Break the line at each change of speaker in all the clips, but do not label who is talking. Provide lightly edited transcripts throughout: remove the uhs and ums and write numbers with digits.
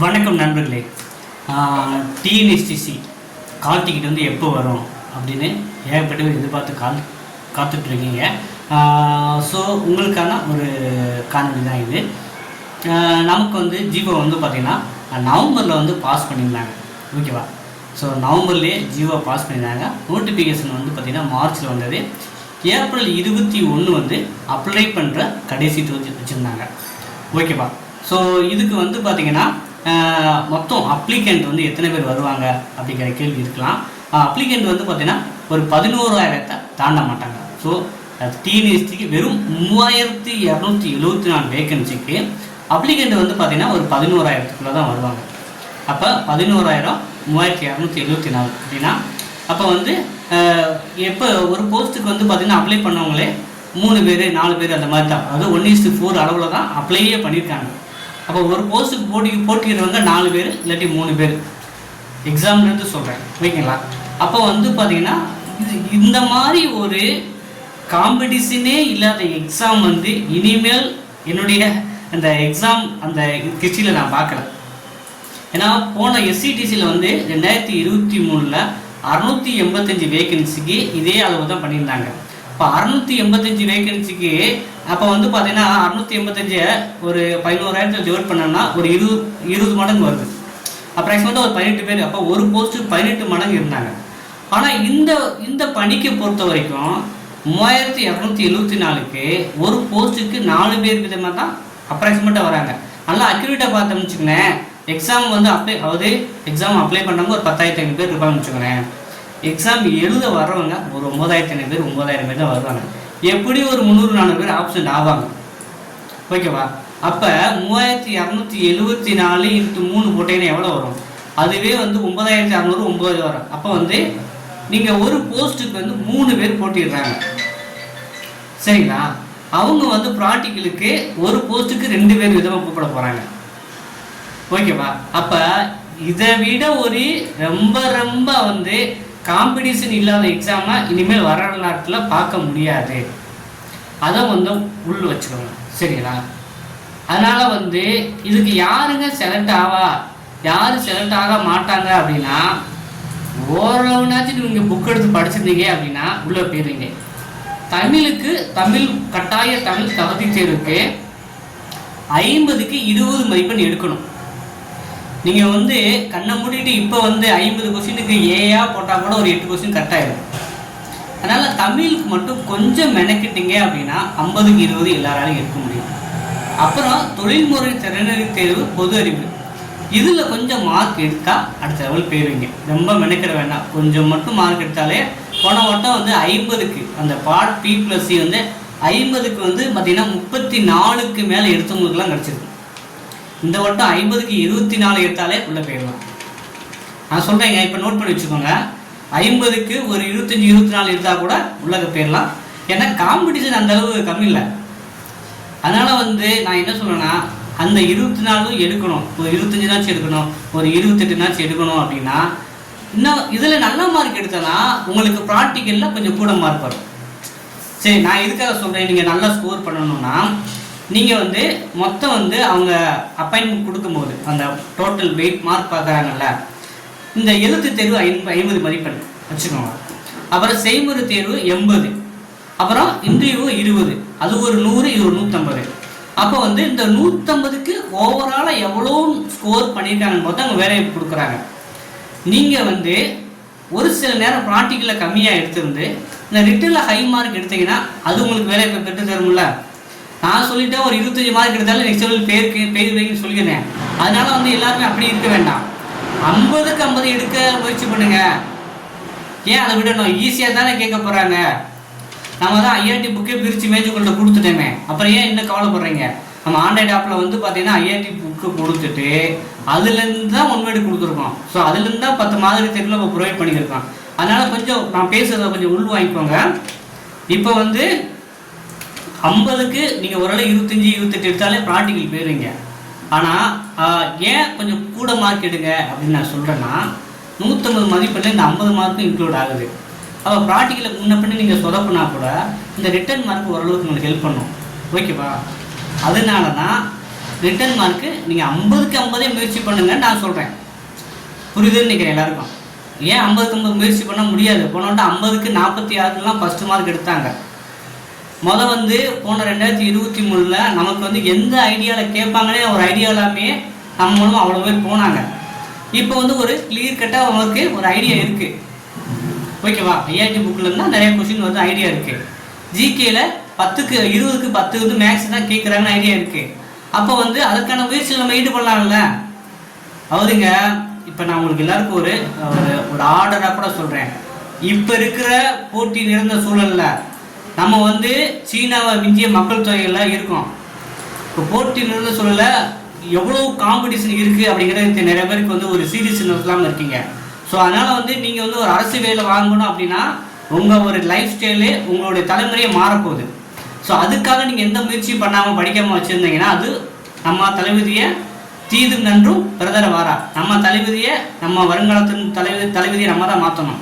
வணக்கம் நண்பர்களே. டிஎன்எஸ்டிசி கால் டிக்கெட் வந்து எப்போ வரும் அப்படின்னு ஏகப்பட்டவர் எதிர்பார்த்து காத்துட்ருக்கீங்க. ஸோ உங்களுக்கான ஒரு காணொலி தான் இது. நமக்கு வந்து ஜியோ வந்து பார்த்திங்கன்னா நவம்பரில் வந்து பாஸ் பண்ணியிருந்தாங்க. ஓகேவா? ஸோ நவம்பர்லேயே ஜியோ பாஸ் பண்ணியிருந்தாங்க. நோட்டிஃபிகேஷன் வந்து பார்த்திங்கன்னா மார்ச்சில் வந்தது. ஏப்ரல் 21 வந்து அப்ளை பண்ணுற கடைசி வச்சுருந்தாங்க. ஓகேவா? ஸோ இதுக்கு வந்து பார்த்திங்கன்னா மொத்தம் அப்ளிகண்ட் வந்து எத்தனை பேர் வருவாங்க அப்படிங்கிற கேள்வி இருக்கலாம். அப்ளிகண்ட் வந்து பார்த்திங்கன்னா ஒரு 11,000 தாண்ட மாட்டாங்க. ஸோ டிஎன்எஸ்டிக்கு வெறும் 3,274 வேகன்சிக்கு அப்ளிகண்ட் வந்து பார்த்திங்கன்னா ஒரு 11,000க்குள்ளே தான் வருவாங்க. அப்போ 11,000 3,274 அப்படின்னா அப்போ வந்து எப்போ ஒரு போஸ்ட்டுக்கு வந்து பார்த்திங்கன்னா அப்ளை பண்ணவங்களே 3 பேர் 4 பேர் அந்த மாதிரி தான், அதாவது 1:4 அளவில் தான் அப்ளையே பண்ணியிருக்காங்க. அப்போ ஒரு போஸ்ட்டுக்கு போட்டிக்கிறவங்க 4 பேர் இல்லாட்டி 3 பேர் எக்ஸாம்லேருந்து சொல்கிறேன். ஓகேங்களா? அப்போ வந்து பார்த்திங்கன்னா இந்த மாதிரி ஒரு காம்படிஷனே இல்லாத எக்ஸாம் வந்து இனிமேல் என்னுடைய அந்த எக்ஸாம் அந்த ஹிஸ்ட்ரியில் நான் பார்க்கல. ஏன்னா போன எஸ்சிடிசியில் வந்து 2023 685 வேகன்சிக்கு இதே அளவு தான் பண்ணியிருந்தாங்க. இப்போ 685 வேகன்சிக்கு அப்போ வந்து பார்த்தீங்கன்னா 685 ஒரு 11,000 டிவைட் பண்ணோம்னா ஒரு 20 மடங்கு வருது. அப்ராக்சிமேட்டாக ஒரு 18 பேர். அப்போ ஒரு போஸ்ட்டுக்கு 18 மடங்கு இருந்தாங்க. ஆனால் இந்த பணிக்கு பொறுத்த வரைக்கும் 3,274க்கு ஒரு போஸ்ட்டுக்கு 4 பேர் விதமாக தான் அப்ராக்சிமேட்டாக வராங்க. நல்லா அக்யூரேட்டாக பார்த்தோம்னு வச்சுக்கோங்களேன். எக்ஸாம் வந்து எக்ஸாம் அப்ளை பண்ணவங்க ஒரு 10,500 பேர் இருப்பாங்கன்னு வச்சுக்கோங்களேன். எக்ஸாம் எழுத வர்றவங்க ஒரு 9,500 பேர் 9,000 பேர் தான் வருவாங்க. எப்படி ஒரு 300-400 பேர் ஆப்ஷன் ஆவாங்க. ஓகேவா? அப்போ 3,274 × 3 போட்டீங்கன்னா எவ்வளோ வரும்? அதுவே வந்து 9,600 வரும். அப்போ வந்து நீங்கள் ஒரு போஸ்ட்டுக்கு வந்து 3 பேர் போட்டிடுறாங்க. சரிங்களா? அவங்க வந்து ப்ராக்டிக்கலுக்கு ஒரு போஸ்ட்டுக்கு 2 பேர் விதமாக கூப்பிட போகிறாங்க. ஓகேவா? அப்போ இதை விட ஒரு ரொம்ப வந்து காம்படிஷன் இல்லாத எக்ஸாமை இனிமேல் வரலாற்றில் பார்க்க முடியாது. அதை வந்து உள்ள வச்சுக்கோங்க. சரிங்களா? அதனால் வந்து இதுக்கு யாருங்க செலக்ட் யார் செலக்ட் ஆக மாட்டாங்க அப்படின்னா, ஓரளவுனாச்சும் நீங்கள் புக் எடுத்து படிச்சிருந்தீங்க அப்படின்னா உள்ளே போயிருவீங்க. தமிழ் கட்டாய தமிழ் தகுதி தேர்வுக்கு 50க்கு 20 மதிப்பெண் எடுக்கணும். நீங்கள் வந்து கண்ணை மூடிட்டு இப்போ வந்து 50 கொஸ்டினுக்கு ஏயா போட்டால் கூட ஒரு 8 கொஸ்டின் கட் ஆகிடும். அதனால் தமிழுக்கு மட்டும் கொஞ்சம் மெனக்கிட்டீங்க அப்படின்னா 50க்கு 20 எல்லாராலையும் எடுக்க முடியும். அப்புறம் தொழில்முறை திறனறி தேர்வு பொது அறிவு, இதில் கொஞ்சம் மார்க் எடுத்தால் அடுத்த லெவல் போயிருவீங்க. ரொம்ப மெனக்கிட வேண்டாம். கொஞ்சம் மட்டும் மார்க் எடுத்தாலே போன வட்டம் வந்து 50க்கு அந்த பார்ட் P+C வந்து 50க்கு வந்து பார்த்திங்கன்னா 34க்கு மேலே எடுத்தவங்களுக்குலாம் கிடச்சிருக்கு. இந்த வட்டம் 50க்கு 24 எடுத்தாலே உள்ளே போயிடலாம். நான் சொல்கிறேங்க, இப்போ நோட் பண்ணி வச்சுக்கோங்க. 50க்கு ஒரு 25-24 எடுத்தால் கூட உள்ளே போயிடலாம். ஏன்னா காம்படிஷன் அந்த அளவு கம்மி இல்லை. அதனால் வந்து நான் என்ன சொல்கிறேன்னா, அந்த 24 எடுக்கணும், ஒரு 25 எடுக்கணும், ஒரு 28 எடுக்கணும் அப்படின்னா இன்னும் இதில் நல்ல மார்க் எடுத்தனா உங்களுக்கு ப்ராக்டிக்கலில் கொஞ்சம் கூட மார்க் வரும். சரி, நான் இதுக்காக சொல்கிறேன். நீங்கள் நல்லா ஸ்கோர் பண்ணணும்னா நீங்கள் வந்து மொத்தம் வந்து அவங்க அப்பாயின்மெண்ட் கொடுக்கும்போது அந்த டோட்டல் வெயிட் மார்க் பார்க்குறாங்கல்ல, இந்த எழுத்து தேர்வு 50 மதிப்பெண் வச்சுக்கோங்க. அப்புறம் செய்முறை தேர்வு 80, அப்புறம் இன்டர்வியூ 20, அது ஒரு 100, இது ஒரு 150. அப்போ வந்து இந்த 150க்கு ஓவராலாக எவ்வளோ ஸ்கோர் பண்ணியிருக்காங்கன்னு பார்த்தா அவங்க வேலையை கொடுக்குறாங்க. நீங்கள் வந்து ஒரு சில நேரம் ப்ராக்டிக்கலில் கம்மியாக எடுத்திருந்து இந்த ரிட்டனில் ஹை மார்க் எடுத்தீங்கன்னா அது உங்களுக்கு வேலை இப்போ பெற்று தரும்ல. நான் சொல்லிட்டேன், ஒரு 25 மார்க் எடுத்தாலும் நெக்ஸ்ட் லெவல் பேருன்னு சொல்லிக்கிறேன். அதனால வந்து எல்லாருமே அப்படி இருக்க வேண்டாம். 50க்கு 50 எடுக்க முயற்சி பண்ணுங்க. ஏன் அதை விடணும்? ஈஸியாக தானே கேட்க போகிறாங்க. நம்ம தான் ஐஆர்டி புக்கே பிரித்து மேஜுக்குள்ள கொடுத்துட்டோமே, அப்புறம் ஏன் இன்னும் கவலைப்படுறீங்க? நம்ம ஆண்ட்ராய்டு ஆப்பில் வந்து பார்த்தீங்கன்னா ஐஆர்டி புக்கு கொடுத்துட்டு அதுலேருந்து தான் ஒன்வேடு கொடுத்துருக்கோம். ஸோ அதுலேருந்து தான் 10 மாதிரி தேர்வில் இப்போ ப்ரொவைட் பண்ணியிருக்கோம். அதனால் கொஞ்சம் நான் பேசுகிறத கொஞ்சம் உள் வாங்கிக்கோங்க. இப்போ வந்து 50க்கு நீங்கள் ஓரளவு 25-28 எடுத்தாலே ப்ராக்டிக்கல் போயிருவீங்க. ஆனால் ஏன் கொஞ்சம் கூட மார்க் எடுங்க அப்படின்னு நான் சொல்கிறேன்னா, 150 மதிப்பெண்ணில் இந்த 50 மார்க்கும் இன்க்ளூட் ஆகுது. அப்போ ப்ராக்டிக்கலில் முன்ன பண்ணி நீங்கள் சொதப்புனா கூட இந்த ரிட்டன் மார்க் ஓரளவுக்கு உங்களுக்கு ஹெல்ப் பண்ணும். ஓகேவா? அதனால தான் ரிட்டன் மார்க்கு நீங்கள் 50க்கு 50 முயற்சி பண்ணுங்கன்னு நான் சொல்கிறேன். புரியுதுன்னு நினைக்கிறேன் எல்லாருக்கும். ஏன் 50க்கு 50 முயற்சி பண்ண முடியாது? போனோட்ட 50க்கு 46லாம் ஃபஸ்ட்டு மார்க் எடுத்தாங்க. வந்து போன 2023 நமக்கு வந்து எந்த ஐடியாவில் கேட்பாங்கன்னே ஒரு ஐடியா எல்லாமே நம்ம மூலமாக அவ்வளோ பேர் போனாங்க. இப்போ வந்து ஒரு கிளியர் கட்டாக அவங்களுக்கு ஒரு ஐடியா இருக்குது. ஓகேவா? ஐஆர்டி புக்கில் இருந்தால் நிறைய கொஸ்டின் வந்து ஐடியா இருக்குது. ஜிகேல 10க்கு 20க்கு 10 வந்து மேக்ஸ் தான் கேட்குறாங்கன்னு ஐடியா இருக்குது. அப்போ வந்து அதுக்கான முயற்சியில் நம்ம ஈடுபடலாம்ல. அதாவதுங்க, இப்போ நான் உங்களுக்கு எல்லாருக்கும் ஒரு ஆர்டராக கூட சொல்கிறேன். இப்போ இருக்கிற போட்டி நிறைந்த சூழலில் நம்ம வந்து சீனாவை மிஞ்சிய மக்கள் தொகையில் இருக்கோம். இப்போ போட்டி நிறைந்த சூழலில் எவ்வளோ காம்படிஷன் இருக்குது அப்படிங்கிறது நிறைய பேருக்கு வந்து ஒரு சீரியஸ்னஸ் இல்லாமல் இருக்கீங்க. ஸோ அதனால் வந்து நீங்கள் வந்து ஒரு அரசு வேலை வாங்கணும் அப்படின்னா உங்கள் ஒரு லைஃப் ஸ்டைலு உங்களுடைய தலைமுறையை மாறப்போகுது. ஸோ அதுக்காக நீங்கள் எந்த முயற்சியும் பண்ணாமல் படிக்காமல் வச்சுருந்தீங்கன்னா அது நம்ம தளபதியை தீது நன்றும் பிரதர வாரா. நம்ம தளபதியை நம்ம வருங்காலத்தின் தளபதியை நம்ம தான் மாற்றணும்.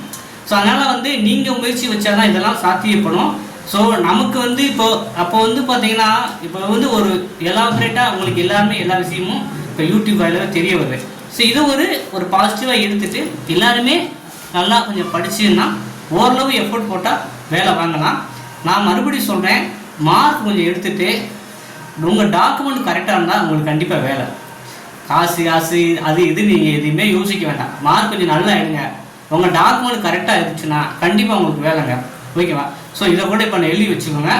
ஸோ அதனால் வந்து நீங்கள் முயற்சி வச்சா தான் இதெல்லாம் சாத்தியப்படும். ஸோ நமக்கு வந்து அப்போ வந்து பார்த்தீங்கன்னா இப்போ வந்து ஒரு எலாபரேட்டாக உங்களுக்கு எல்லாருமே எல்லா விஷயமும் இப்போ யூடியூப் வாயிலாக தெரிய வருது. ஸோ இதை ஒரு பாசிட்டிவாக எடுத்துகிட்டு எல்லாருமே நல்லா கொஞ்சம் படிச்சுன்னா ஓரளவு எஃபோர்ட் போட்டால் வேலை வாங்கலாம். நான் மறுபடியும் சொல்கிறேன், மார்க் கொஞ்சம் எடுத்துகிட்டு உங்கள் டாக்குமெண்ட் கரெக்டாக இருந்தால் உங்களுக்கு கண்டிப்பாக வேலை. காசு அது இது நீங்கள் எதுவுமே யோசிக்க வேண்டாம். மார்க் கொஞ்சம் நல்லா எடுங்க. உங்கள் டாக்குமெண்ட் கரெக்டாக இருந்துச்சுன்னா கண்டிப்பாக உங்களுக்கு வேலைங்க. ஓகேவா? ஸோ இதை கூட இப்போ எழுதி வச்சுக்கோங்க.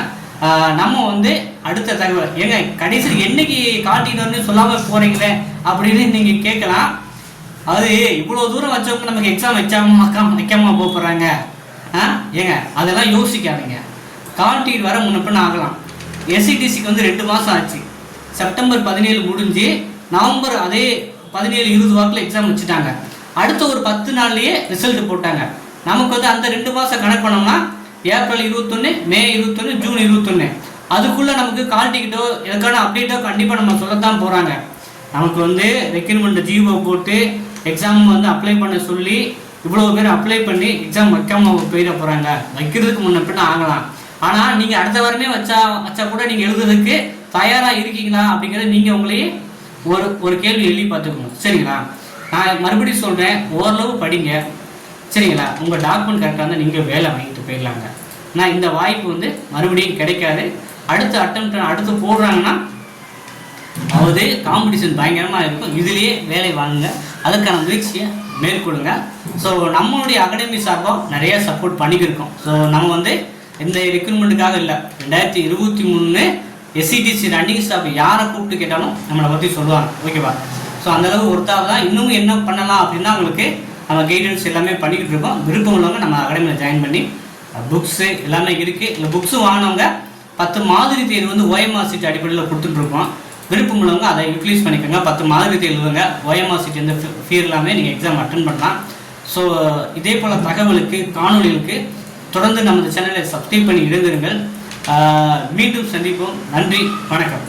நம்ம வந்து அடுத்த தகவல் ஏங்க கடைசியில் என்னைக்கு காட்டினோன்னு சொல்லாமல் போகிறீங்களே அப்படின்னு நீங்கள் கேட்கலாம். அது இவ்வளோ தூரம் வச்சவங்க நமக்கு எக்ஸாம் வைக்காமல் போகிறாங்க. ஏங்க அதெல்லாம் யோசிக்காதீங்க. கால்டீட் வர முன்னப்பின்னு ஆகலாம். எஸ்சிடிசிக்கு வந்து 2 மாதம் ஆச்சு. செப்டம்பர் 17 முடிஞ்சு நவம்பர் அதே 17-20 வாக்கில் எக்ஸாம் வச்சுட்டாங்க. அடுத்த ஒரு 10 நாள்லேயே ரிசல்ட் போட்டாங்க. நமக்கு வந்து அந்த 2 மாதம் கணக்கு பண்ணோம்னா ஏப்ரல் 21, மே 21, ஜூன் 21 அதுக்குள்ளே நமக்கு கால் டிக்கெட்டோ எதுக்கான அப்டேட்டோ கண்டிப்பாக நம்ம சொல்லத்தான் போகிறாங்க. நமக்கு வந்து ரெக்ரூட்மெண்ட் ஜிஓ போட்டு எக்ஸாம் வந்து அப்ளை பண்ண சொல்லி இவ்வளோ பேர் அப்ளை பண்ணி எக்ஸாம் வைக்காமல் போயிட போகிறாங்க. வைக்கிறதுக்கு முன்னப்பின்னு ஆகலாம். ஆனால் நீங்கள் அடுத்த வாரமே வச்சா கூட நீங்கள் எழுதுறதுக்கு தயாராக இருக்கீங்களா அப்படிங்கிறத நீங்கள் உங்களையே ஒரு கேள்வி எழுதி பார்த்துக்கணும். சரிங்களா? நான் மறுபடியும் சொல்கிறேன், ஓரளவு படிங்க. சரிங்களா? உங்கள் டாக்குமெண்ட் கரெக்டாக இருந்தால் நீங்கள் வேலை வாங்கிட்டு போயிடலாங்க. நான் இந்த வாய்ப்பு வந்து மறுபடியும் கிடைக்காது. அடுத்து போடுறாங்கன்னா அதாவது காம்படிஷன் பயங்கரமாக இருக்கும். இதுலேயே வேலை வாங்குங்க. அதுக்கான முயற்சியை மேற்கொள்ளுங்க. ஸோ நம்மளுடைய அகாடமி சார்பாக நிறைய சப்போர்ட் பண்ணிக்கிருக்கோம். ஸோ நம்ம வந்து இந்த ரெக்ரூட்மெண்ட்டுக்காக இல்லை, 2023 எஸ்சிடிசி ரன்னிங் ஸ்டாஃப் யாரை கூப்பிட்டு கேட்டாலும் நம்மளை பற்றி சொல்லுவாங்க. ஓகேவா? ஸோ அந்தளவு ஒருத்தாக தான். இன்னும் என்ன பண்ணலாம் அப்படின்னா உங்களுக்கு நம்ம கைடன்ஸ் எல்லாமே பண்ணிக்கிட்டு இருக்கோம். விருப்பம் உள்ளவங்க நம்ம அகாடமியில் ஜாயின் பண்ணி புக்ஸு எல்லாமே இருக்குது. இல்லை புக்ஸு வாங்கினவங்க 10 மாதிரி தேர்வு வந்து OMR சீட் அடிப்படையில் கொடுத்துட்ருக்கோம். விருப்பம் உள்ளவங்க அதை யூட்டிலைஸ் பண்ணிக்கோங்க. 10 மாதிரி தேர்வு எழுதுங்க. OMR சீட் எந்த ஃபீர் எல்லாமே நீங்கள் எக்ஸாம் அட்டன் பண்ணலாம். ஸோ இதே போல் தகவலுக்கு காணொலிகளுக்கு தொடர்ந்து நமது சேனலை சப்ஸ்கிரைப் பண்ணி இருந்திருங்கள். மீண்டும் சந்திப்போம். நன்றி, வணக்கம்.